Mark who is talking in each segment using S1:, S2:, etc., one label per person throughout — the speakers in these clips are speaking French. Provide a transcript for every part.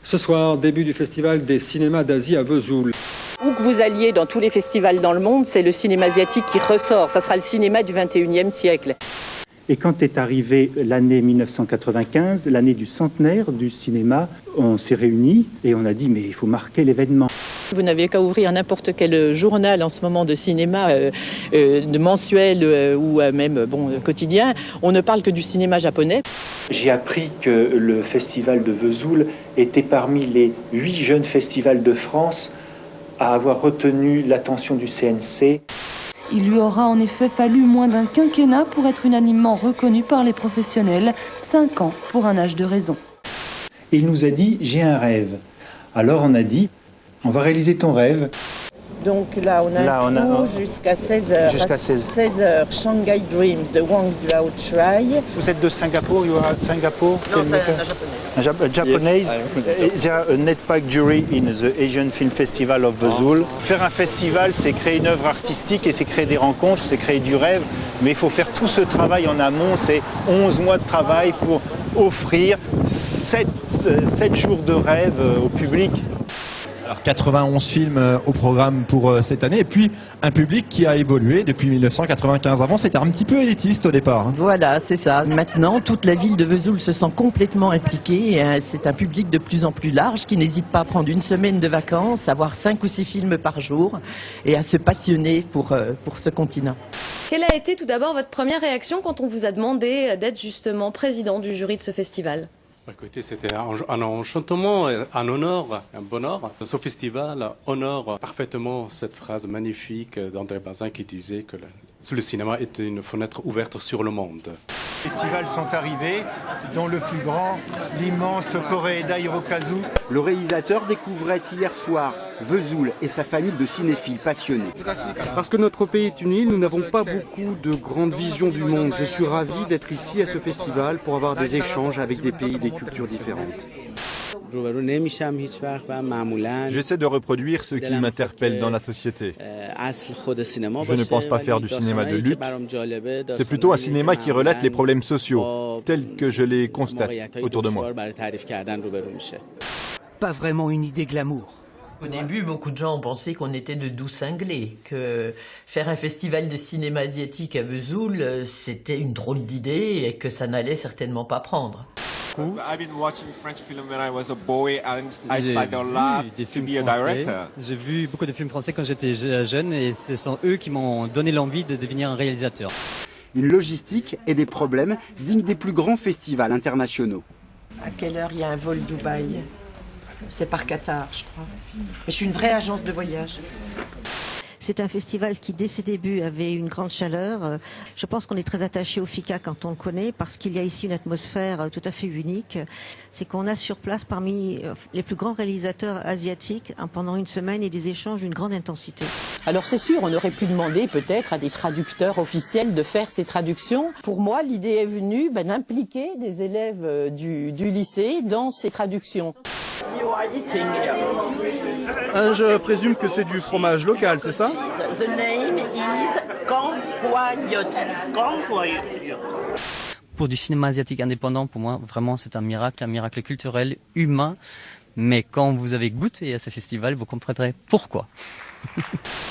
S1: Ce soir, début du festival des cinémas d'Asie à Vesoul.
S2: Où que vous alliez dans tous les festivals dans le monde, c'est le cinéma asiatique qui ressort. Ça sera le cinéma du 21e siècle.
S3: Et quand est arrivée l'année 1995, l'année du centenaire du cinéma, on s'est réunis et on a dit mais il faut marquer l'événement.
S2: Vous n'avez qu'à ouvrir n'importe quel journal en ce moment de cinéma, de mensuel ou même quotidien. On ne parle que du cinéma japonais.
S3: J'ai appris que le festival de Vesoul était parmi les 8 jeunes festivals de France à avoir retenu l'attention du CNC.
S4: Il lui aura en effet fallu moins d'un quinquennat pour être unanimement reconnu par les professionnels, 5 ans pour un âge de raison.
S3: Et il nous a dit « j'ai un rêve ». Alors on a dit « on va réaliser ton rêve ».
S2: Donc là, on a jusqu'à 16h.
S3: Jusqu'à
S2: 16h, Shanghai Dream de Wang Zuo-Trai.
S3: Vous êtes de Singapour, you are Singapour?
S2: Non, c'est un japonais.
S3: Japonais. Yes, there are a NEDPAC jury in the Asian Film Festival of Vesoul. Faire un festival, c'est créer une œuvre artistique et c'est créer des rencontres, c'est créer du rêve. Mais il faut faire tout ce travail en amont, c'est 11 mois de travail pour offrir 7 jours de rêve au public.
S5: Alors 91 films au programme pour cette année et puis un public qui a évolué depuis 1995. Avant c'était un petit peu élitiste au départ.
S2: Voilà, c'est ça. Maintenant, toute la ville de Vesoul se sent complètement impliquée. Et c'est un public de plus en plus large qui n'hésite pas à prendre une semaine de vacances, à voir 5 ou 6 films par jour et à se passionner pour ce continent.
S6: Quelle a été tout d'abord votre première réaction quand on vous a demandé d'être justement président du jury de ce festival ?
S7: Écoutez, c'était un enchantement, un honneur, un bonheur. Ce festival honore parfaitement cette phrase magnifique d'André Bazin qui disait que le cinéma est une fenêtre ouverte sur le monde.
S3: Les festivals sont arrivés, dont le plus grand, l'immense Koreeda Hirokazu.
S8: Le réalisateur découvrait hier soir Vesoul et sa famille de cinéphiles passionnés.
S9: Parce que notre pays est une île, nous n'avons pas beaucoup de grandes visions du monde. Je suis ravi d'être ici à ce festival pour avoir des échanges avec des pays, des cultures différentes.
S10: J'essaie de reproduire ce qui m'interpelle dans la société. Je ne pense pas faire du cinéma de lutte. C'est plutôt un cinéma qui relate les problèmes sociaux, tels que je les constate autour de moi.
S11: Pas vraiment une idée glamour.
S2: Au début, beaucoup de gens ont pensé qu'on était de doux cinglés, que faire un festival de cinéma asiatique à Vesoul, c'était une drôle d'idée et que ça n'allait certainement pas prendre.
S11: J'ai vu beaucoup de films français quand j'étais jeune et ce sont eux qui m'ont donné l'envie de devenir un réalisateur.
S8: Une logistique et des problèmes dignes des plus grands festivals internationaux.
S2: À quelle heure il y a un vol Dubaï ? C'est par Qatar, je crois. Mais je suis une vraie agence de voyage.
S12: C'est un festival qui, dès ses débuts, avait une grande chaleur. Je pense qu'on est très attaché au FICA quand on le connaît, parce qu'il y a ici une atmosphère tout à fait unique. C'est qu'on a sur place parmi les plus grands réalisateurs asiatiques pendant une semaine et des échanges d'une grande intensité.
S2: Alors c'est sûr, on aurait pu demander peut-être à des traducteurs officiels de faire ces traductions. Pour moi, l'idée est venue d'impliquer des élèves du lycée dans ces traductions.
S9: Je présume que c'est du fromage local, c'est ça?
S2: The name is Kampoyot.
S11: Pour du cinéma asiatique indépendant, pour moi, vraiment, c'est un miracle culturel, humain. Mais quand vous avez goûté à ce festival, vous comprendrez pourquoi.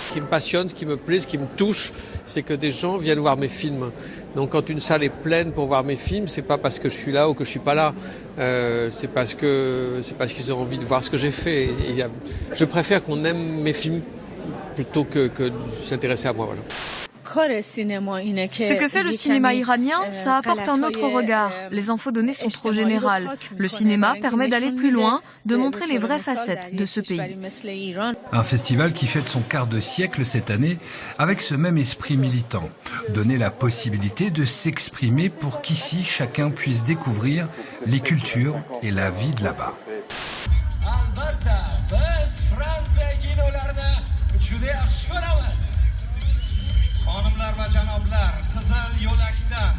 S13: Ce qui me passionne, ce qui me plaît, ce qui me touche, c'est que des gens viennent voir mes films. Donc quand une salle est pleine pour voir mes films, c'est pas parce que je suis là ou que je suis pas là. C'est parce qu'ils ont envie de voir ce que j'ai fait. Je préfère qu'on aime mes films plutôt que de s'intéresser à moi. Voilà.
S6: Ce que fait le cinéma iranien, ça apporte un autre regard. Les infos données sont trop générales. Le cinéma permet d'aller plus loin, de montrer les vraies facettes de ce pays.
S14: Un festival qui fête son quart de siècle cette année avec ce même esprit militant. Donner la possibilité de s'exprimer pour qu'ici chacun puisse découvrir les cultures et la vie de là-bas.
S15: Xonimlar va janoblar, Qizil yo'lakdan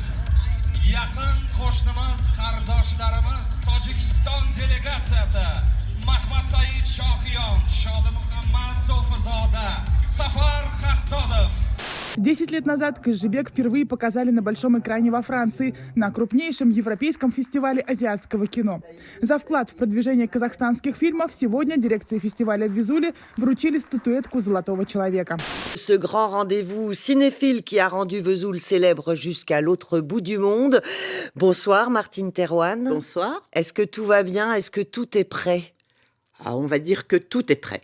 S15: yaqin qo'shnimiz, qardoshlarimiz Tojikiston delegatsiyasi Mahmad Said Shohiyon, Shodi Muhammad Sofizoda, Safar Xaxdodov
S16: 10 лет назад «Кызжебек» впервые показали на большом экране во Франции на крупнейшем европейском фестивале азиатского кино. За вклад в продвижение казахстанских фильмов сегодня дирекции фестиваля в Везуле вручили статуэтку «Золотого человека».
S17: Ce grand rendez-vous cinéphile qui a rendu Vesoul célèbre jusqu'à l'autre bout du monde. Bonsoir Martine Thérouane.
S18: Bonsoir.
S17: Est-ce que tout va bien? Est-ce que tout est prêt?
S18: Ah, on va dire que tout est prêt.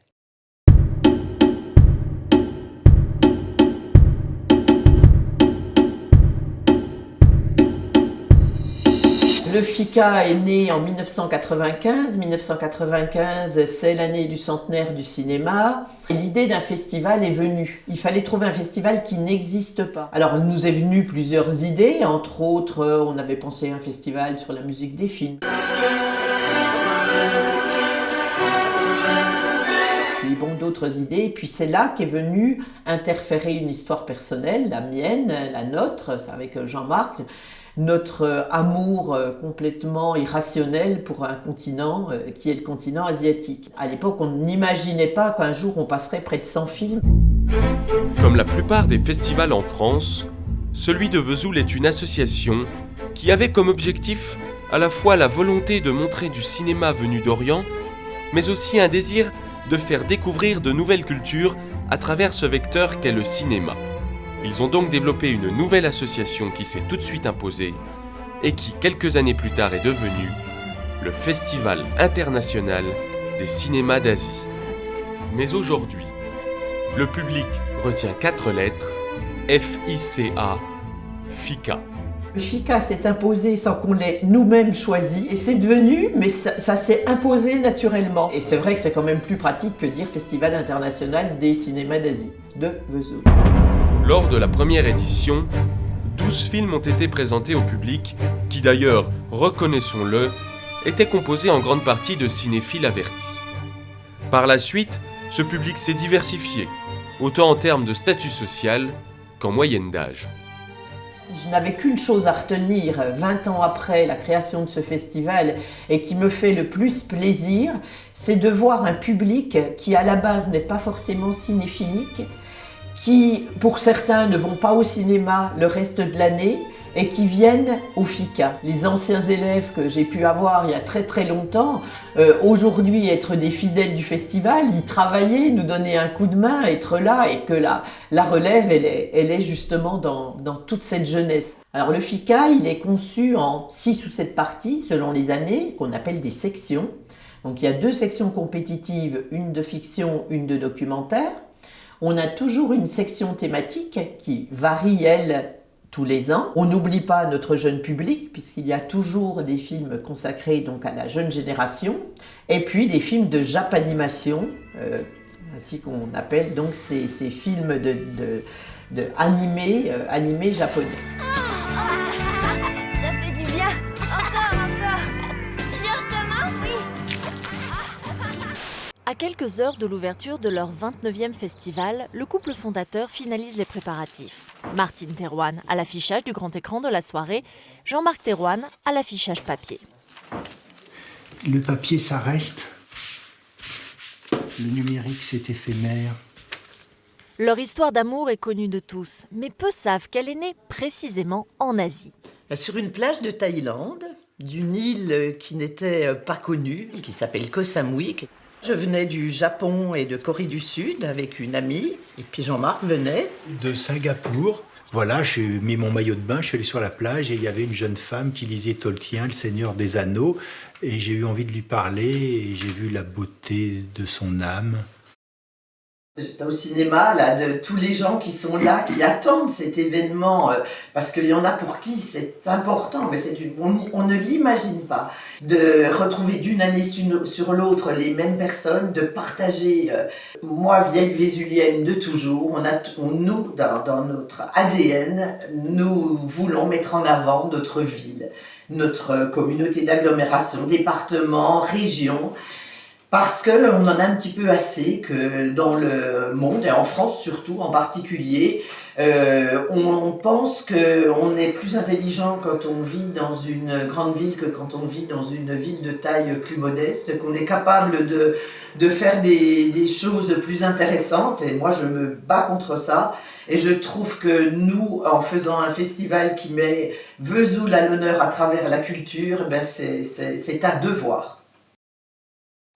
S2: Le FICA est né en 1995. 1995, c'est l'année du centenaire du cinéma. Et l'idée d'un festival est venue. Il fallait trouver un festival qui n'existe pas. Alors, il nous est venu plusieurs idées. Entre autres, on avait pensé à un festival sur la musique des films. Puis bon, d'autres idées. Et puis c'est là qu'est venue interférer une histoire personnelle, la mienne, la nôtre, avec Jean-Marc. Notre amour complètement irrationnel pour un continent qui est le continent asiatique. À l'époque, on n'imaginait pas qu'un jour on passerait près de 100 films.
S19: Comme la plupart des festivals en France, celui de Vesoul est une association qui avait comme objectif à la fois la volonté de montrer du cinéma venu d'Orient, mais aussi un désir de faire découvrir de nouvelles cultures à travers ce vecteur qu'est le cinéma. Ils ont donc développé une nouvelle association qui s'est tout de suite imposée et qui, quelques années plus tard, est devenue le Festival international des cinémas d'Asie. Mais aujourd'hui, le public retient 4 lettres, F-I-C-A, FICA.
S2: Le FICA s'est imposé sans qu'on l'ait nous-mêmes choisi et c'est devenu, mais ça s'est imposé naturellement. Et c'est vrai que c'est quand même plus pratique que dire Festival international des cinémas d'Asie de Vesoul.
S19: Lors de la première édition, 12 films ont été présentés au public, qui d'ailleurs, reconnaissons-le, était composé en grande partie de cinéphiles avertis. Par la suite, ce public s'est diversifié, autant en termes de statut social qu'en moyenne d'âge.
S2: Si je n'avais qu'une chose à retenir 20 ans après la création de ce festival et qui me fait le plus plaisir, c'est de voir un public qui à la base n'est pas forcément cinéphilique, qui, pour certains, ne vont pas au cinéma le reste de l'année et qui viennent au FICA. Les anciens élèves que j'ai pu avoir il y a très très longtemps, aujourd'hui être des fidèles du festival, y travailler, nous donner un coup de main, être là et que la relève, elle est justement dans toute cette jeunesse. Alors le FICA, il est conçu en 6 ou 7 parties selon les années, qu'on appelle des sections. Donc il y a 2 sections compétitives, une de fiction, une de documentaire. On a toujours une section thématique qui varie, elle, tous les ans. On n'oublie pas notre jeune public, puisqu'il y a toujours des films consacrés donc, à la jeune génération, et puis des films de japanimation, ainsi qu'on appelle donc ces films animés japonais.
S20: Ça fait du bien. Encore. Je recommence, oui.
S21: À quelques heures de l'ouverture de leur 29e festival, le couple fondateur finalise les préparatifs. Martine Thérouane à l'affichage du grand écran de la soirée, Jean-Marc Thérouane à l'affichage papier.
S22: Le papier, ça reste. Le numérique, c'est éphémère.
S21: Leur histoire d'amour est connue de tous, mais peu savent qu'elle est née précisément en Asie.
S2: Sur une plage de Thaïlande, d'une île qui n'était pas connue, qui s'appelle Koh Samui. Je venais du Japon et de Corée du Sud avec une amie, et puis Jean-Marc venait
S22: de Singapour. Voilà, j'ai mis mon maillot de bain, je suis allé sur la plage et il y avait une jeune femme qui lisait Tolkien, Le Seigneur des Anneaux, et j'ai eu envie de lui parler et j'ai vu la beauté de son âme.
S2: J'étais au cinéma, là, de tous les gens qui sont là, qui attendent cet événement, parce qu'il y en a pour qui c'est important, mais on ne l'imagine pas. De retrouver d'une année sur l'autre les mêmes personnes, de partager, moi, vieille vésulienne de toujours, nous, dans notre ADN, nous voulons mettre en avant notre ville, notre communauté d'agglomération, département, région, parce qu'on en a un petit peu assez que dans le monde, et en France surtout en particulier, on pense qu'on est plus intelligent quand on vit dans une grande ville que quand on vit dans une ville de taille plus modeste, qu'on est capable de faire des choses plus intéressantes, et moi je me bats contre ça.
S1: Et je trouve que nous, en faisant un festival qui met Vesoul à l'honneur à travers la culture, ben c'est un devoir.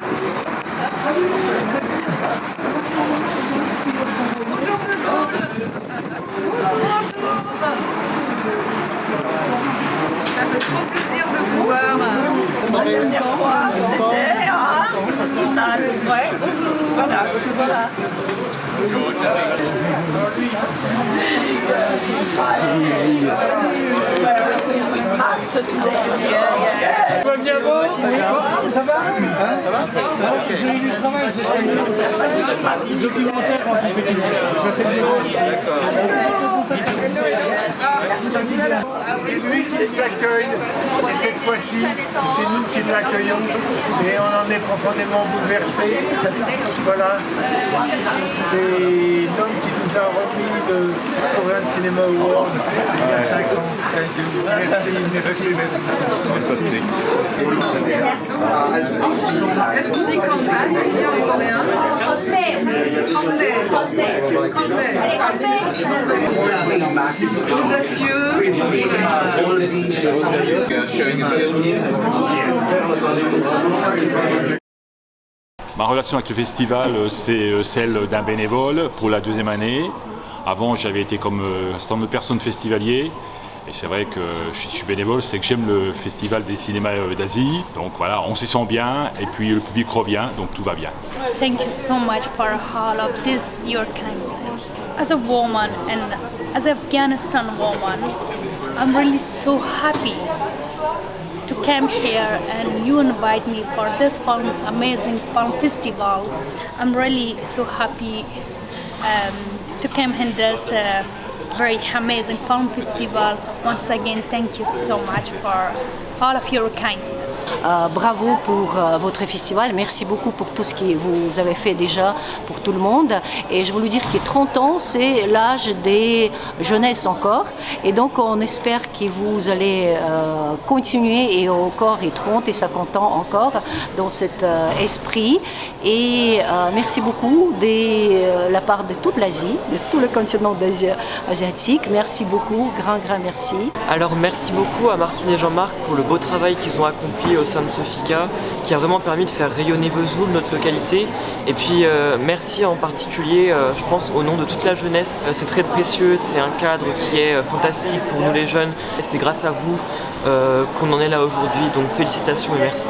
S4: Ça fait trop plaisir de vous voir. La dernière fois, c'était ça. Ouais, voilà.
S23: Ça va? J'ai eu du travail, c'est documentaire en ça c'est bien.
S22: C'est lui qui nous accueille, et cette fois-ci, c'est nous qui l'accueillons, et on en est profondément bouleversés. Voilà, c'est l'homme qui nous a remis le Korean Cinema Award il y a 5 ans. Merci.
S4: Est-ce qu'on dit campagne ici en coréen?
S24: Ma relation avec le festival, c'est celle d'un bénévole pour la 2e année. Avant, j'avais été comme un certain nombre de personnes festivaliers. Et c'est vrai que je suis bénévole, c'est que j'aime le festival des cinémas d'Asie. Donc voilà, on s'y sent bien et puis le public revient, donc tout va bien.
S25: Thank you so much for all of this, your kindness. As a woman and as an Afghanistan woman, I'm really so happy to come here and you invite me for this amazing film festival. I'm really so happy to come in this very amazing film festival. Once again, thank you so much for all of your kindness.
S26: Bravo pour votre festival. Merci beaucoup pour tout ce que vous avez fait déjà pour tout le monde. Et je voulais dire que 30 ans, c'est l'âge des jeunesses encore. Et donc, on espère que vous allez continuer et encore et 30 et 50 ans encore dans cet esprit. Et merci beaucoup de la part de toute l'Asie, de tout le continent asiatique. Merci beaucoup, grand merci.
S27: Alors, merci beaucoup à Martine et Jean-Marc pour le beau travail qu'ils ont accompli au sein de Sofika, qui a vraiment permis de faire rayonner Vesoul, notre localité. Et puis merci en particulier, je pense, au nom de toute la jeunesse. C'est très précieux, c'est un cadre qui est fantastique pour nous les jeunes. Et c'est grâce à vous qu'on en est là aujourd'hui, donc félicitations et merci.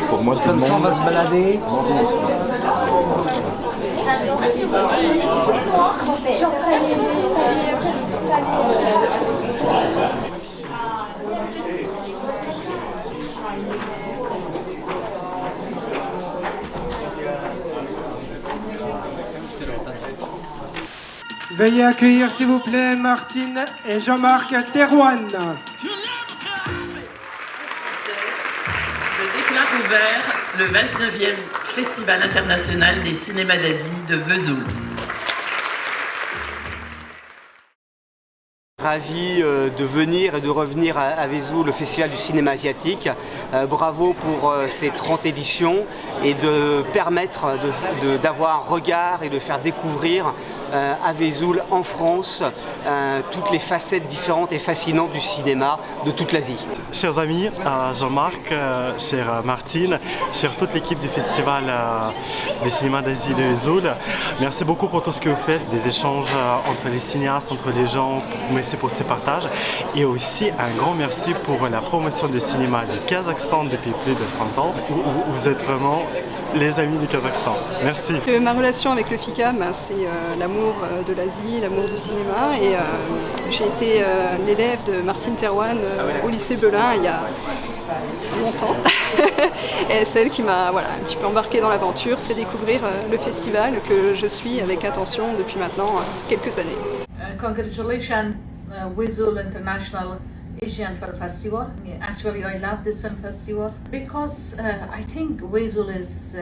S23: Pour moi, comme ça, on va se balader.
S28: Veuillez accueillir s'il vous plaît Martine et Jean-Marc Thérouan.
S1: Je déclare ouvert le 29e Festival international des cinémas d'Asie de Vesoul.
S3: ravi de venir et de revenir à Vesoul, le Festival du cinéma asiatique. Bravo pour ces 30 éditions et de permettre d'avoir un regard et de faire découvrir à Vesoul, en France, toutes les facettes différentes et fascinantes du cinéma de toute l'Asie.
S5: Chers amis, Jean-Marc, chère Martine, chère toute l'équipe du Festival des cinémas d'Asie de Vesoul, merci beaucoup pour tout ce que vous faites, des échanges entre les cinéastes, entre les gens, merci pour ces partages et aussi un grand merci pour la promotion du cinéma du Kazakhstan depuis plus de 30 ans. Vous êtes vraiment les amis du Kazakhstan. Merci.
S7: Ma relation avec le FICAM, c'est l'amour de l'Asie, l'amour du cinéma et j'ai été l'élève de Martine Thérouane au lycée Belin il y a longtemps. Et c'est elle qui m'a un petit peu embarquée dans l'aventure, fait découvrir le festival que je suis avec attention depuis maintenant quelques années.
S8: Congratulations, Vesoul International Asian Film Festival. Actually, I love this film festival because I think Vesoul is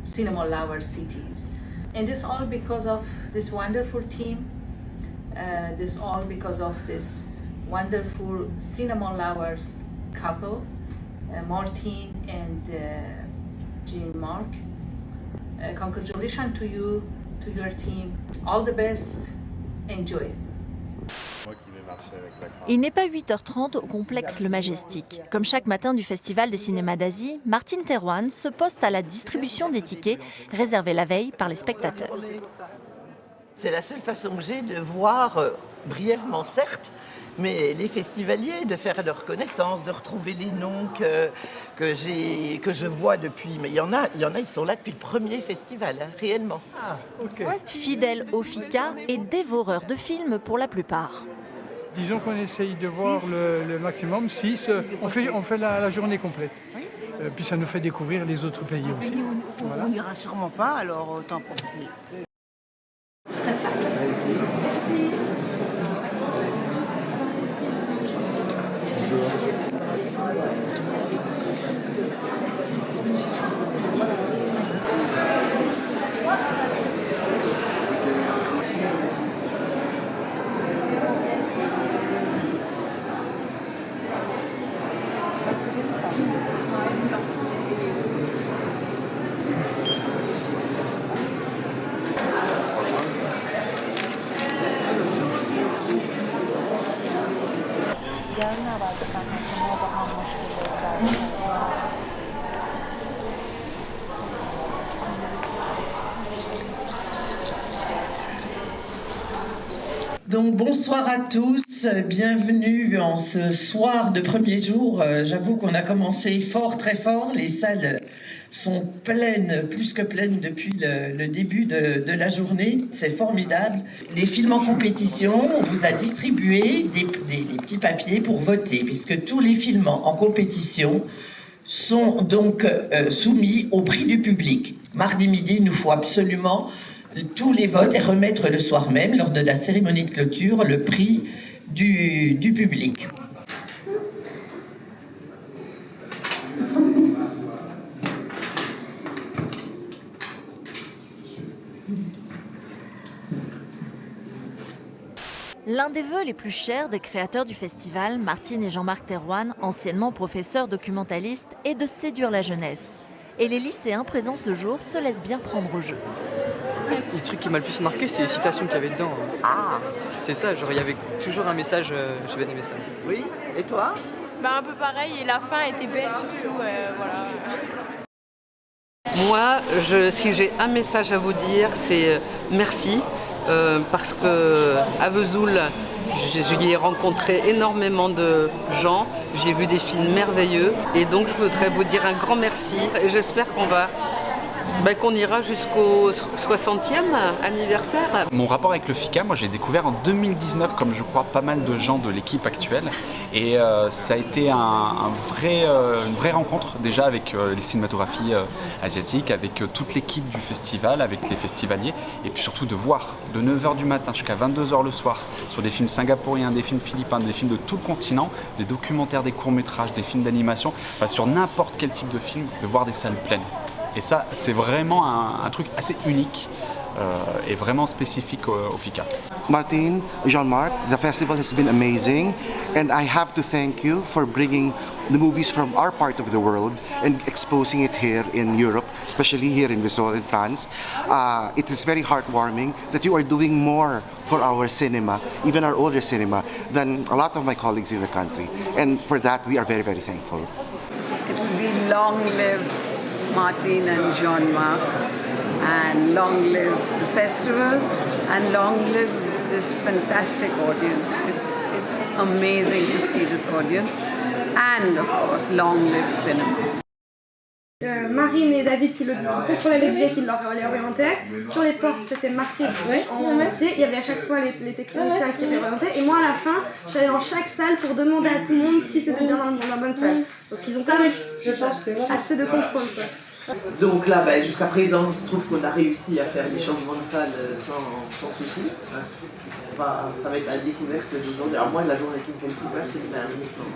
S8: cinema lover cities. And this all because of this wonderful team, this all because of this wonderful cinema lovers couple, Martin and Jean-Marc. Congratulations to you, to your team. All the best. Enjoy.
S21: Il n'est pas 8h30 au complexe Le Majestic. Comme chaque matin du Festival des cinémas d'Asie, Martine Thérouane se poste à la distribution des tickets réservés la veille par les spectateurs.
S1: C'est la seule façon que j'ai de voir, brièvement certes, mais les festivaliers, de faire leur connaissance, de retrouver les noms que je vois depuis. Mais il y en a, ils sont là depuis le premier festival, réellement. Ah, okay.
S21: Fidèles au FICA et dévoreurs de films pour la plupart.
S23: Disons qu'on essaye de voir le maximum, 6, on fait la journée complète. Oui. Puis ça nous fait découvrir les autres pays aussi.
S9: On n'ira sûrement pas, alors autant profiter.
S2: Donc bonsoir à tous, bienvenue en ce soir de premier jour. J'avoue qu'on a commencé fort, très fort. Les salles sont pleines, plus que pleines depuis le début de la journée. C'est formidable. Les films en compétition, on vous a distribué des petits papiers pour voter, puisque tous les films en compétition sont donc soumis au prix du public. Mardi midi, il nous faut absolument tous les votes et remettre le soir même, lors de la cérémonie de clôture, le prix du public.
S21: L'un des vœux les plus chers des créateurs du festival, Martine et Jean-Marc Thérouane, anciennement professeurs documentalistes, est de séduire la jeunesse. Et les lycéens présents ce jour se laissent bien prendre au jeu.
S27: Le truc qui m'a le plus marqué, c'est les citations qu'il y avait dedans.
S1: Ah,
S27: c'était ça, genre il y avait toujours un message, j'ai bien aimé ça.
S1: Oui, et toi?
S4: Un peu pareil, et la fin était belle surtout, voilà.
S10: Moi, si j'ai un message à vous dire, c'est merci, parce que à Vesoul, j'y ai rencontré énormément de gens, j'ai vu des films merveilleux, et donc je voudrais vous dire un grand merci, et j'espère qu'on ira jusqu'au 60e anniversaire.
S11: Mon rapport avec le FICA, moi j'ai découvert en 2019, comme je crois pas mal de gens de l'équipe actuelle, et ça a été une vraie rencontre déjà avec les cinématographies asiatiques, avec toute l'équipe du festival, avec les festivaliers, et puis surtout de voir de 9h du matin jusqu'à 22h le soir sur des films singapouriens, des films philippins, des films de tout le continent, des documentaires, des courts-métrages, des films d'animation, enfin sur n'importe quel type de film, de voir des salles pleines. Et ça, c'est vraiment un truc assez unique est vraiment spécifique au FICA.
S6: Martin, Jean-Marc, the festival has been amazing, and I have to thank you for bringing the movies from our part of the world and exposing it here in Europe, especially here in Vesoul in France. It is very heartwarming that you are doing more for our cinema, even our older cinema, than a lot of my colleagues in the country. And for that, we are very, very thankful.
S12: It will be long live Martin and Jean-Marc, and long live the festival, and long live this fantastic audience. It's amazing to see this audience, and of course, long live cinema.
S13: Marine et David qui contrôlaient les billets, qui les orientaient. Sur les portes, c'était marqué en papier. Il y avait à chaque fois les techniciens qui les orientaient. Et moi, à la fin, j'allais dans chaque salle pour demander à tout le monde si c'était bien dans la bonne salle. Donc ils ont quand même, je pense, assez de contrôle.
S2: Donc là, jusqu'à présent, il se trouve qu'on a réussi à faire les changements de salle sans souci. Ça va être la découverte d'aujourd'hui. Alors moi, la journée qui me fait le plus peur, c'est demain uniquement.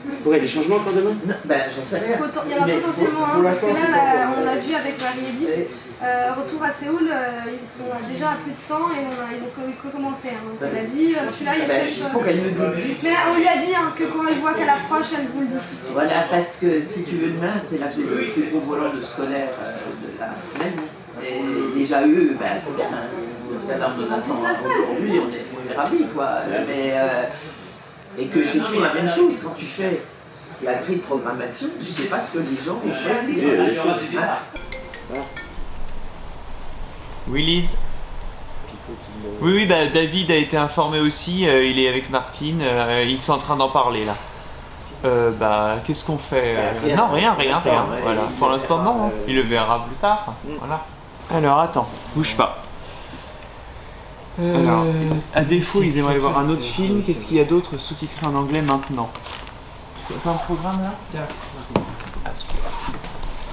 S3: Pourquoi il y a des changements encore demain?
S2: J'en sais rien.
S13: Il y en a potentiellement un, parce que là, on l'a vu avec Marie-Edith. Retour à Séoul, ils sont déjà à plus de 100 et ils ont recommencé. Donc on a dit, celui-là, il
S2: faut qu'elle le dise vite.
S13: Mais on lui a dit que quand elle voit qu'elle approche, elle vous le dit tout de suite.
S2: Voilà, parce que si tu veux demain, c'est là que j'ai le plus gros volant de scolaire de la semaine. Et déjà eux, c'est bien. Ça leur donne un sens. Aujourd'hui, on est ravis, quoi. Et que c'est toujours la même chose quand tu fais la grille de programmation, tu sais pas ce que les gens vont choisir.
S14: Oui, Lise. Oui, David a été informé aussi, il est avec Martine, ils sont en train d'en parler là. Qu'est-ce qu'on fait? Non, rien. Voilà. Pour l'instant, non. Il le verra plus tard. Voilà. Alors, attends, bouge pas. Alors, à défaut, ils aimeraient voir un autre film. Qu'est-ce qu'il y a d'autre sous-titré en anglais maintenant? Il y a pas un programme là?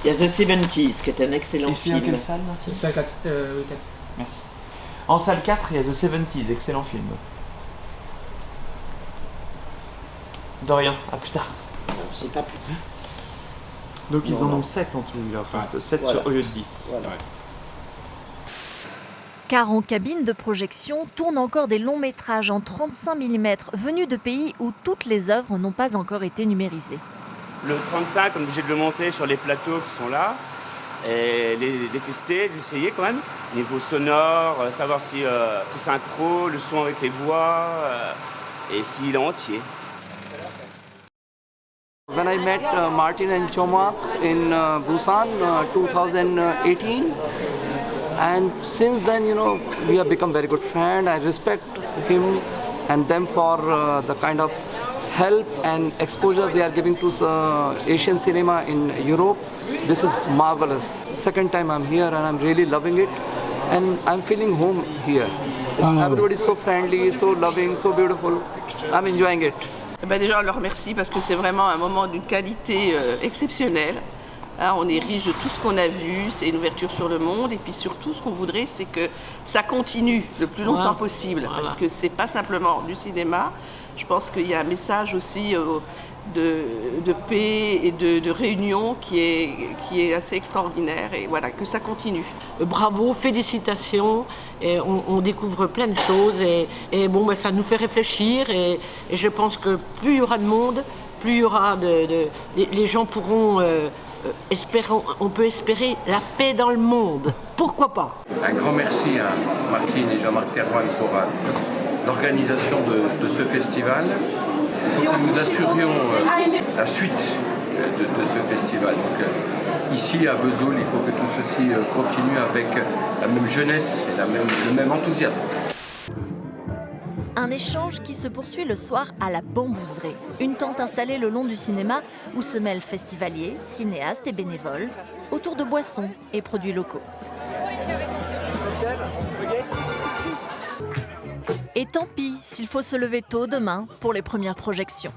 S2: Il y a The 70s, qui est un excellent film.
S14: Et c'est dans quelle salle, Martine?
S23: Salle 4.
S14: Merci. En salle 4, il y a The 70s, excellent film. De rien, à plus tard.
S2: J'ai pas plus.
S14: Donc ils en ont 7 en tout, il leur reste 7 au lieu de 10.
S2: Voilà.
S21: Car en cabine de projection tournent encore des longs métrages en 35 mm venus de pays où toutes les œuvres n'ont pas encore été numérisées.
S15: Le 35, on est obligé de le monter sur les plateaux qui sont là, et les tester, d'essayer quand même. Niveau sonore, savoir si c'est synchro, le son avec les voix, et s'il est entier.
S16: When I met Martin and Jean-Marc in Busan 2018, and since then, we have become very good friends. I respect him and them for the kind of help and exposure they are giving to Asian cinema in Europe. This is marvelous. Second time I'm here and I'm really loving it, and I'm feeling home here. Everybody is so friendly, so loving, so beautiful. I'm enjoying it.
S17: Déjà, on leur remercie parce que c'est vraiment un moment d'une qualité exceptionnelle. On est riche de tout ce qu'on a vu, c'est une ouverture sur le monde, et puis surtout ce qu'on voudrait, c'est que ça continue le plus longtemps possible, parce que c'est pas simplement du cinéma. Je pense qu'il y a un message aussi de paix et de réunion qui est assez extraordinaire, et voilà, que ça continue.
S18: Bravo, félicitations, et on découvre plein de choses, et bon, ça nous fait réfléchir, et je pense que plus il y aura de monde, plus il y aura les gens pourront on peut espérer la paix dans le monde. Pourquoi pas?
S29: Un grand merci à Martine et Jean-Marc Thérouane pour l'organisation de ce festival. Il faut que nous assurions la suite de ce festival. Donc, ici à Vesoul, il faut que tout ceci continue avec la même jeunesse et le même enthousiasme.
S21: Un échange qui se poursuit le soir à la Bambouserie, une tente installée le long du cinéma où se mêlent festivaliers, cinéastes et bénévoles, autour de boissons et produits locaux. Et tant pis s'il faut se lever tôt demain pour les premières projections.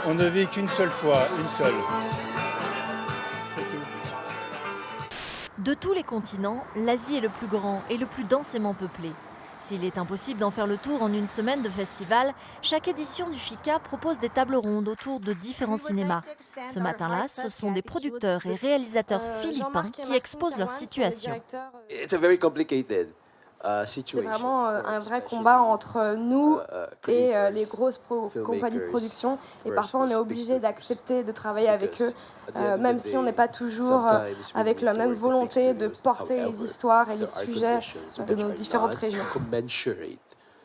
S22: On ne vit qu'une seule fois, une seule.
S21: De tous les continents, l'Asie est le plus grand et le plus densément peuplé. S'il est impossible d'en faire le tour en une semaine de festival, chaque édition du FICA propose des tables rondes autour de différents cinémas. Ce matin-là, ce sont des producteurs et réalisateurs philippins qui exposent leur situation.
S5: It's a very complicated
S13: C'est vraiment un vrai combat entre nous et les grosses compagnies de production. Et parfois, on est obligé d'accepter de travailler avec eux, même si on n'est pas toujours avec la même volonté de porter les histoires et les sujets de nos différentes régions.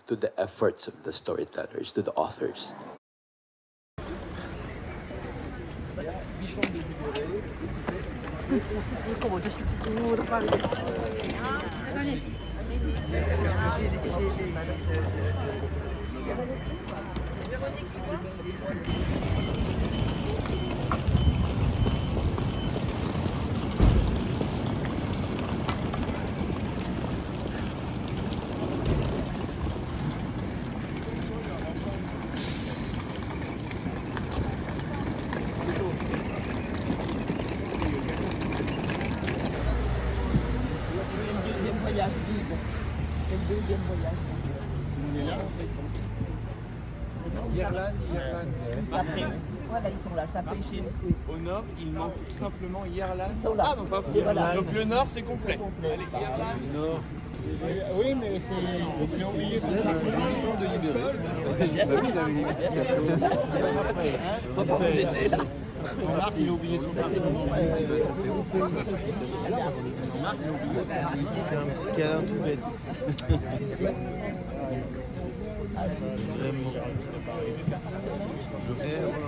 S5: To the efforts of the storytellers, to the authors.
S7: Martine.
S1: Voilà, ils sont là, ça pêche.
S7: Au nord, il manque tout simplement Irlande.
S1: Ils sont là.
S7: Ah, donc, pas
S1: Voilà.
S7: donc le nord, c'est complet. Allez, Irlande. Nord. Oui, mais c'est. J'ai oublié son de libérer.
S1: Bien sûr. On va pas vous laisser là.
S7: Marc, il a oublié son argent.
S8: C'est un petit câlin tout bête. Vraiment. Je vais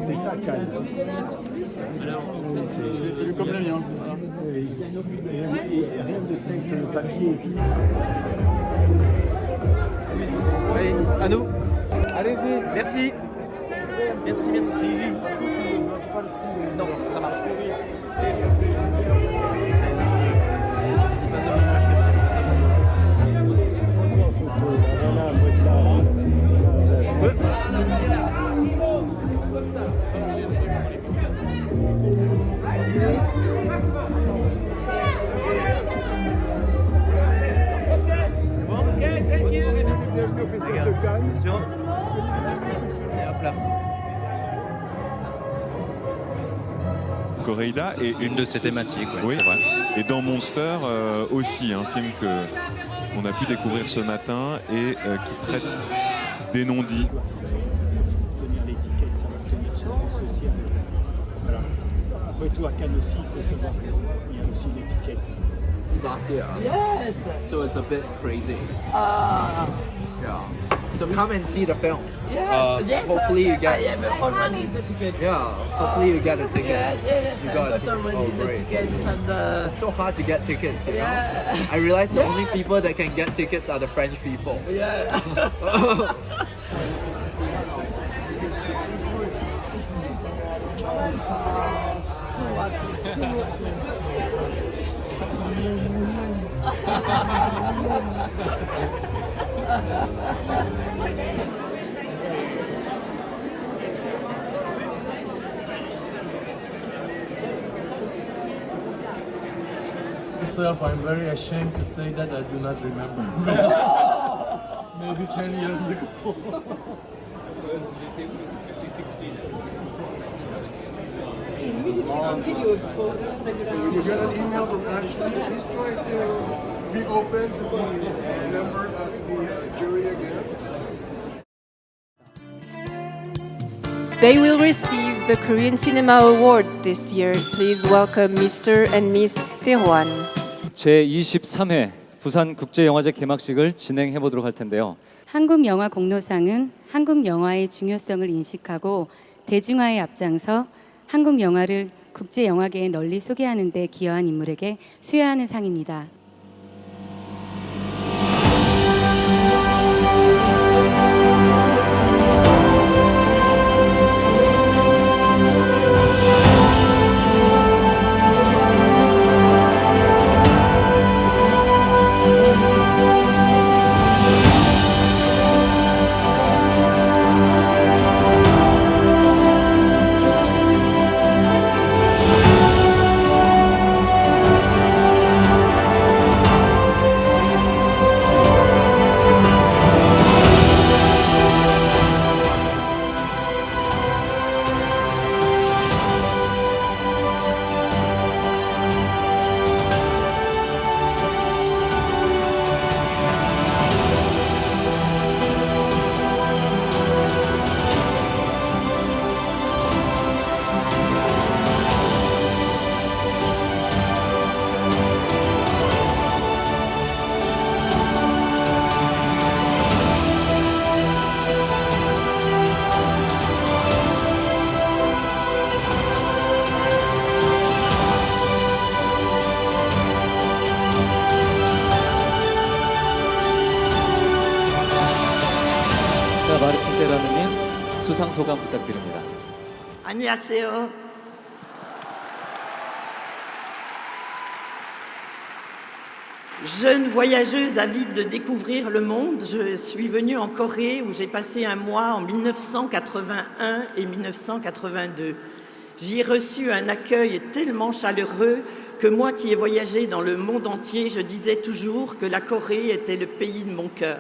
S23: C'est ça, Cannes. C'est comme le mien. Et rien de tel que le papier.
S7: Allez, à nous.
S23: Allez-y.
S7: Merci. Merci, merci. Non, ça marche.
S19: Correïda est une de ses thématiques, oui, c'est vrai. Et dans Monster aussi, un film que on a pu découvrir ce matin et qui traite des non-dits.
S23: Tenir l'étiquette, ça va tenir sur le social. Voilà. Après tout, à Cannes aussi, il faut savoir qu'il y a aussi l'étiquette.
S7: Last year.
S1: Yes.
S7: So it's a bit crazy.
S1: Yeah.
S7: So come and see the film.
S1: Yes.
S7: Hopefully you get.
S1: I have already the tickets.
S7: Yeah. Hopefully you get a ticket.
S1: Yes.
S7: You
S1: I
S7: got
S1: got already the
S7: great.
S1: tickets and.
S7: It's so hard to get tickets. You know?
S1: Yeah.
S7: I realize the only people that can get tickets are the French people.
S1: Yeah.
S7: Myself, I'm very ashamed to say that I do not remember. Maybe 10 years ago.
S23: So you got an email from Ashley. Please try to be open to be member of the jury again.
S4: They will receive the Korean Cinema Award this year. Please welcome Mr. and Miss Tae-hwan.
S9: 제23회 부산국제영화제 개막식을 진행해 보도록 할 텐데요.
S10: 한국영화공로상은 한국 영화의 중요성을 인식하고 대중화에 앞장서 한국 영화를 국제 영화계에 널리 소개하는 데 기여한 인물에게 수여하는 상입니다.
S9: 마르틴 테르완님 수상 소감 부탁드립니다.
S1: 안녕하세요. Jeune voyageuse avide de découvrir le monde, je suis venue en Corée où j'ai passé un mois en 1981 et 1982. J'y ai reçu un accueil tellement chaleureux que moi qui ai voyagé dans le monde entier, je disais toujours que la Corée était le pays de mon cœur.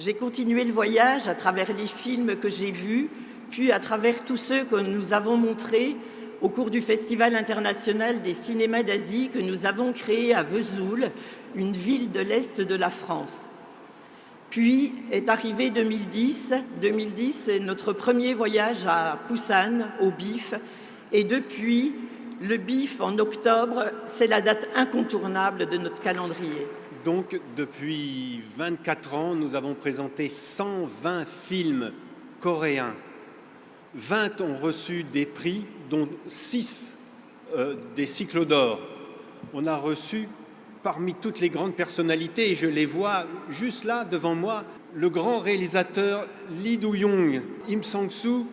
S1: J'ai continué le voyage à travers les films que j'ai vus, puis à travers tous ceux que nous avons montrés au cours du Festival international des cinémas d'Asie que nous avons créé à Vesoul, une ville de l'Est de la France. Puis est arrivé 2010. 2010, c'est notre premier voyage à Busan, au BIF. Et depuis, le BIF en octobre, c'est la date incontournable de notre calendrier.
S20: Donc, depuis 24 ans, nous avons présenté 120 films coréens. 20 ont reçu des prix, dont 6 des cycles d'or. On a reçu parmi toutes les grandes personnalités, et je les vois juste là devant moi, le grand réalisateur Lee Do-young, Im Sang-soo.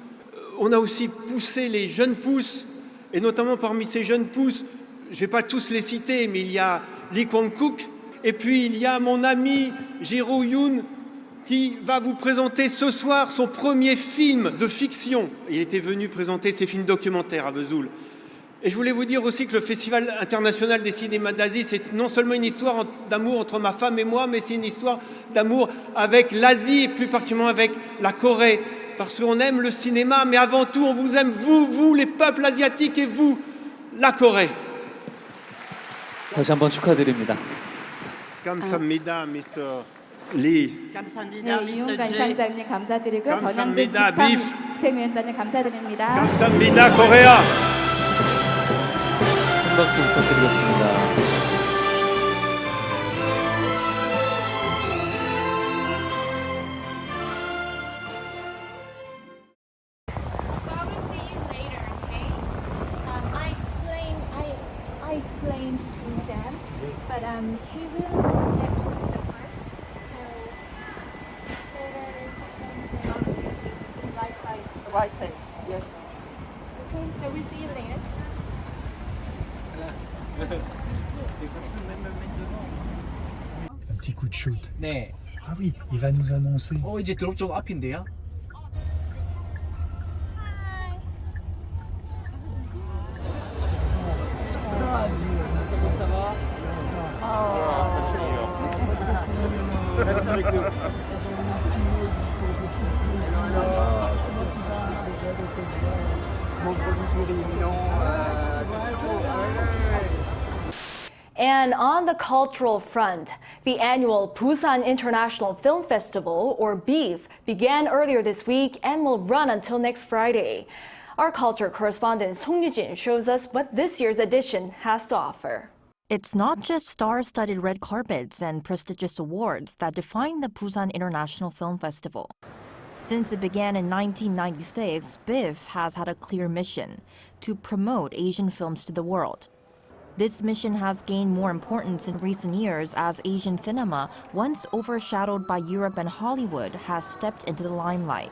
S20: On a aussi poussé les jeunes pousses, et notamment parmi ces jeunes pousses, je ne vais pas tous les citer, mais il y a Lee Kwang-kook, et puis il y a mon ami Jiro Yoon qui va vous présenter ce soir son premier film de fiction. Il était venu présenter ses films documentaires à Vesoul. Et je voulais vous dire aussi que le Festival international des cinémas d'Asie, c'est non seulement une histoire d'amour entre ma femme et moi, mais c'est une histoire d'amour avec l'Asie et plus particulièrement avec la Corée. Parce qu'on aime le cinéma, mais avant tout, on vous aime, vous les peuples asiatiques et vous, la Corée.
S9: 다시 한번 축하드립니다.
S20: 감사합니다, Mr. Lee.
S1: 감사합니다,
S24: 네,
S1: Mr.
S24: 이용관
S1: J.
S24: 상장님 감사드리고요. 전영준
S20: 감사합니다,
S24: 집행
S20: 비프.
S24: 집행위원장님 감사드립니다.
S20: 감사합니다, 코리아.
S9: 큰 박수 부탁드리겠습니다.
S25: I explained to them, but she will get the first. So
S1: Right side, yes.
S25: okay, so we'll see you later.
S23: Un petit coup de shoot.
S26: 네.
S23: Ah oui, il va nous annoncer.
S26: 이제 드롭 좀 앞인데요.
S23: Ça va? Reste avec nous.
S2: And on the cultural front, the annual Busan International Film Festival, or BIF, began earlier this week and will run until next Friday. Our culture correspondent Song Yujin shows us what this year's edition has to offer.
S21: It's not just star-studded red carpets and prestigious awards that define the Busan International Film Festival. Since it began in 1996, BIF has had a clear mission: to promote Asian films to the world. This mission has gained more importance in recent years as Asian cinema, once overshadowed by Europe and Hollywood, has stepped into the limelight.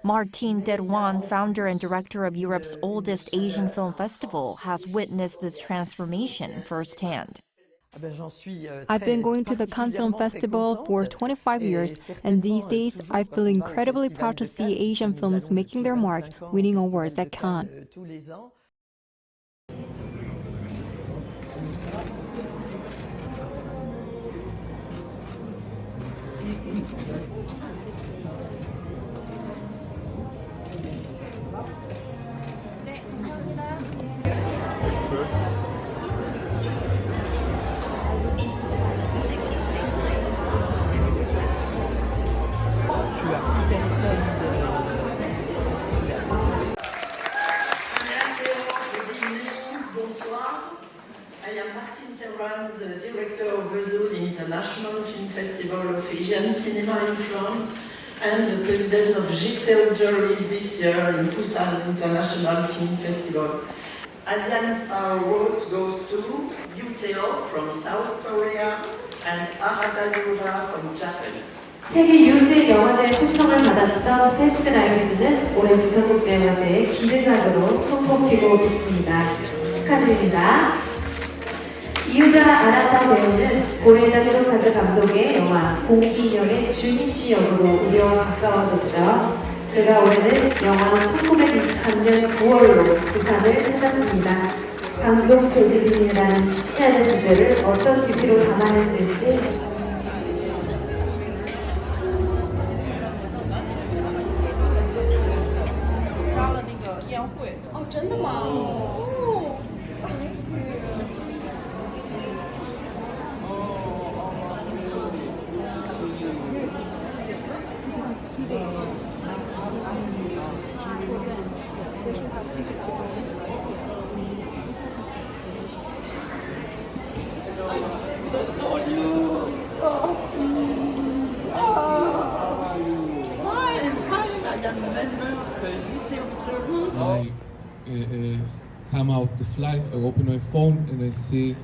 S21: Martin Derwan, founder and director of Europe's oldest Asian film festival, has witnessed this transformation firsthand.
S3: I've been going to the Cannes Film Festival for 25 years, and these days I feel incredibly proud to see Asian films making their mark, winning awards at Cannes.
S6: I am Martin Terwan, the director of Vesoul International Film Festival of Asian Cinema in France, and the president of JCEO Jury this year in Busan International Film Festival. ASEAN's awards goes to Yu Teo from South Korea and Arata Yura from Japan.
S11: 세계 유세 영화제 초청을 받았던 페스트라이브즈는 올해 부산국제영화제의 기대작으로 손꼽히고 있습니다. 축하드립니다. 이유가 아라타 배우는 고레다 히로카즈 감독의 영화 공기인형의 주미치 역으로 우리와 가까워졌죠. 그가 올해는 영화 1923년 9월로 부산을 찾았습니다. 감독 대지진이라는 쉽지 않은 주제를 어떤 뷰티로 담아냈을지
S7: I come out the flight, I open my phone and I see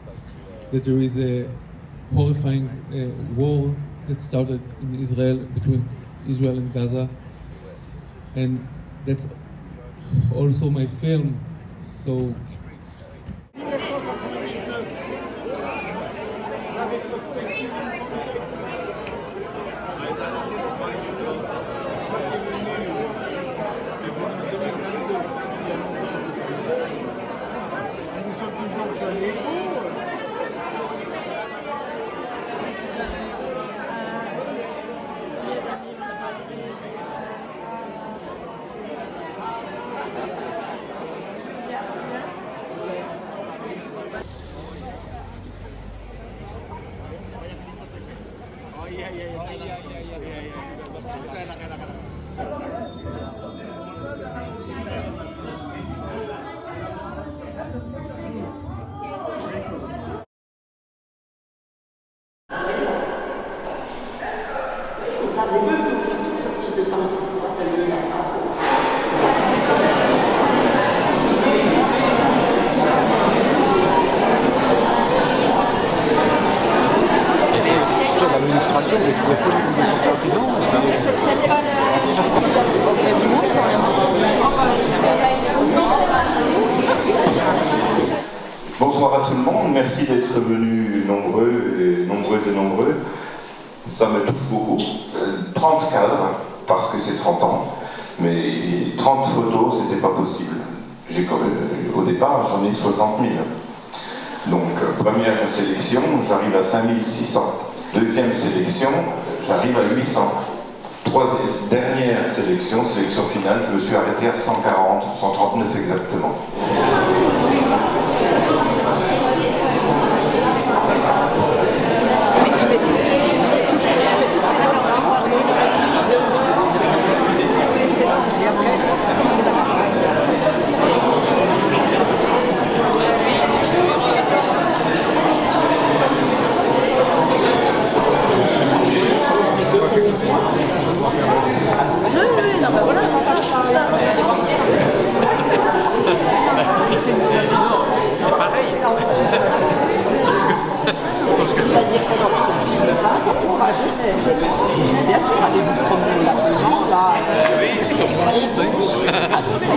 S7: that there is a horrifying war that started in Israel, between Israel and Gaza, and that's also my film, so
S12: Bonsoir à tout le monde, merci d'être venus nombreuses et nombreux. Ça me touche beaucoup. 30 cadres, parce que c'est 30 ans, mais 30 photos, c'était pas possible. Au départ, j'en ai 60 000. Donc, première sélection, j'arrive à 5600. Deuxième sélection, j'arrive à 800. Dernière sélection finale, je me suis arrêté à 140, 139 exactement.
S1: c'est-à-dire pendant que son film passe, on va à Genève. Bien sûr, allez-vous promener largement là.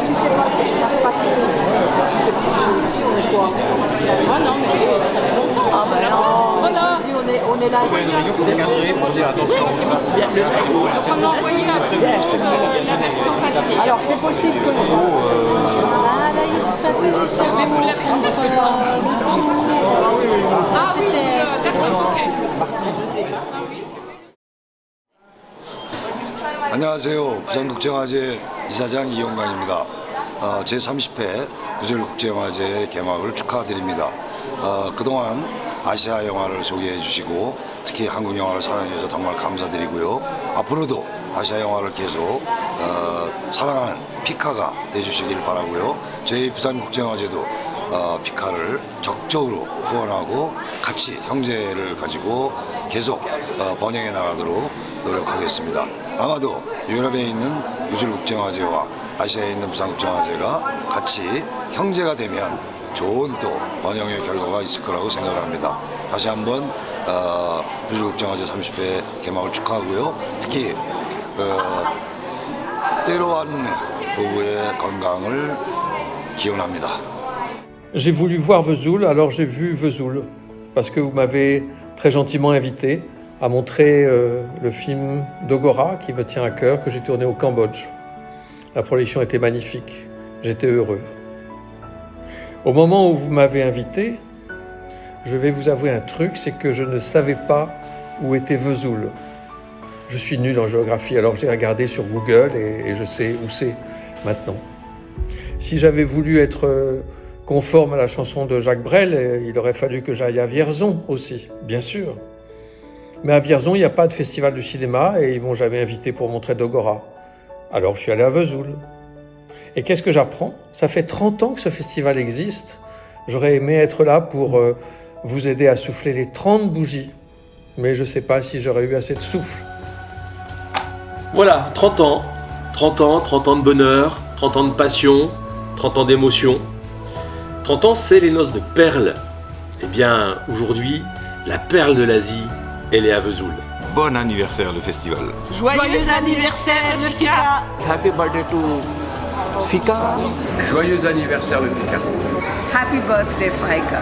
S1: Si c'est pas que ça pas que c'est plus on est quoi? Ah non, mais ça fait longtemps. Ah ben non, on est là. Alors c'est possible que
S14: 안녕하세요. 부산국제영화제 이사장 이용관입니다. 제30회 부산국제영화제 개막을 축하드립니다. 그동안 아시아 영화를 소개해 주시고 특히 한국 영화를 사랑해 주셔서 정말 감사드리고요. 앞으로도 아시아 영화를 계속 사랑하는 피카가 되주시길 바라고요. 저희 부산국제영화제도 피카를 적극적으로 후원하고 같이 형제를 가지고 계속 번영해 나가도록 노력하겠습니다. 아마도 유럽에 있는 부질국제영화제와 아시아에 있는 부산국제영화제가 같이 형제가 되면 좋은 또 번영의 결과가 있을 거라고 생각을 합니다. 다시 한번 부질국제영화제 30회 개막을 축하하고요. 특히 때로한 부부의 건강을 기원합니다.
S15: J'ai voulu voir Vesoul, alors j'ai vu Vesoul, parce que vous m'avez très gentiment invité à montrer le film d'Ogora qui me tient à cœur, que j'ai tourné au Cambodge. La projection était magnifique, j'étais heureux. Au moment où vous m'avez invité, je vais vous avouer un truc, c'est que je ne savais pas où était Vesoul. Je suis nul en géographie, alors j'ai regardé sur Google et je sais où c'est maintenant. Si j'avais voulu être conforme à la chanson de Jacques Brel, il aurait fallu que j'aille à Vierzon aussi, bien sûr. Mais à Vierzon, il n'y a pas de festival du cinéma et ils ne m'ont jamais invité pour montrer d'Ogora. Alors je suis allé à Vesoul. Et qu'est-ce que j'apprends? Ça fait 30 ans que ce festival existe. J'aurais aimé être là pour vous aider à souffler les 30 bougies. Mais je ne sais pas si j'aurais eu assez de souffle.
S16: Voilà, 30 ans. 30 ans de bonheur, 30 ans de passion, 30 ans d'émotion. 30 ans, c'est les noces de perles. Eh bien, aujourd'hui, la perle de l'Asie, elle est à Vesoul.
S17: Bon anniversaire, le festival.
S1: Joyeux anniversaire, le FICA.
S18: Happy birthday to FICA.
S17: Joyeux anniversaire, le FICA.
S26: Happy birthday, FICA.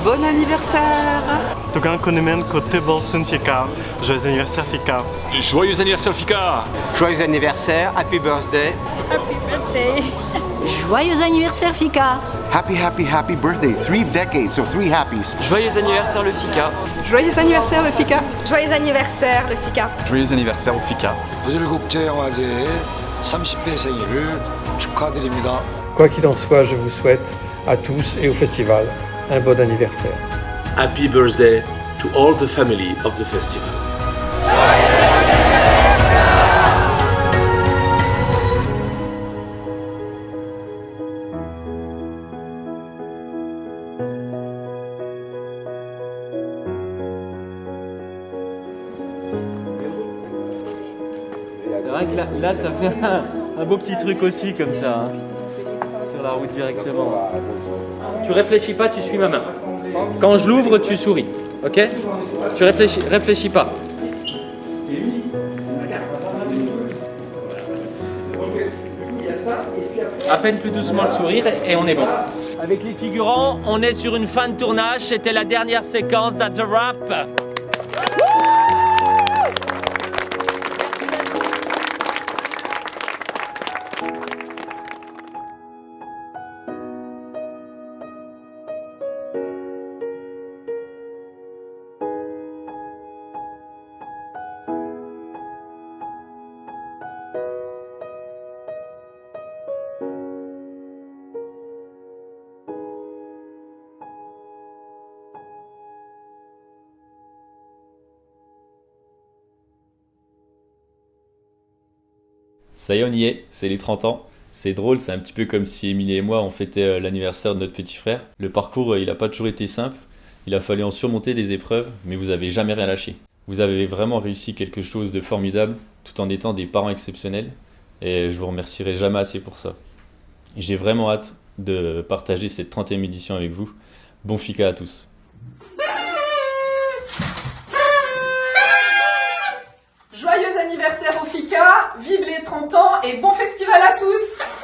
S26: Bon anniversaire.
S27: Togan konemen kote bolsun FICA. Joyeux anniversaire, FICA.
S16: Joyeux anniversaire, FICA.
S18: Joyeux anniversaire, happy birthday.
S26: Happy birthday. Joyeux anniversaire, FICA.
S17: Happy birthday. 3 decades, so 3 happies.
S18: Joyeux anniversaire, le FICA.
S26: Joyeux anniversaire, le FICA. Joyeux anniversaire, le FICA.
S17: Joyeux anniversaire au FICA.
S14: 부질국제영화제의 30회 생일을 축하드립니다.
S15: Quoi qu'il en soit, je vous souhaite à tous et au festival un bon anniversaire.
S16: Happy birthday to all the family of the festival.
S18: Là, ça fait un beau petit truc aussi, comme ça, hein, sur la route directement. Tu réfléchis pas, tu suis ma main. Quand je l'ouvre, tu souris, ok? Tu réfléchis pas. À peine plus doucement le sourire et on est bon. Avec les figurants, on est sur une fin de tournage. C'était la dernière séquence d'At The Wrap.
S28: Ça y est, on y est, c'est les 30 ans. C'est drôle, c'est un petit peu comme si Émilie et moi on fêtait l'anniversaire de notre petit frère. Le parcours, il n'a pas toujours été simple. Il a fallu en surmonter des épreuves, mais vous n'avez jamais rien lâché. Vous avez vraiment réussi quelque chose de formidable, tout en étant des parents exceptionnels. Et je vous remercierai jamais assez pour ça. J'ai vraiment hâte de partager cette 30e édition avec vous. Bon FICA à tous.
S4: et bon festival à tous!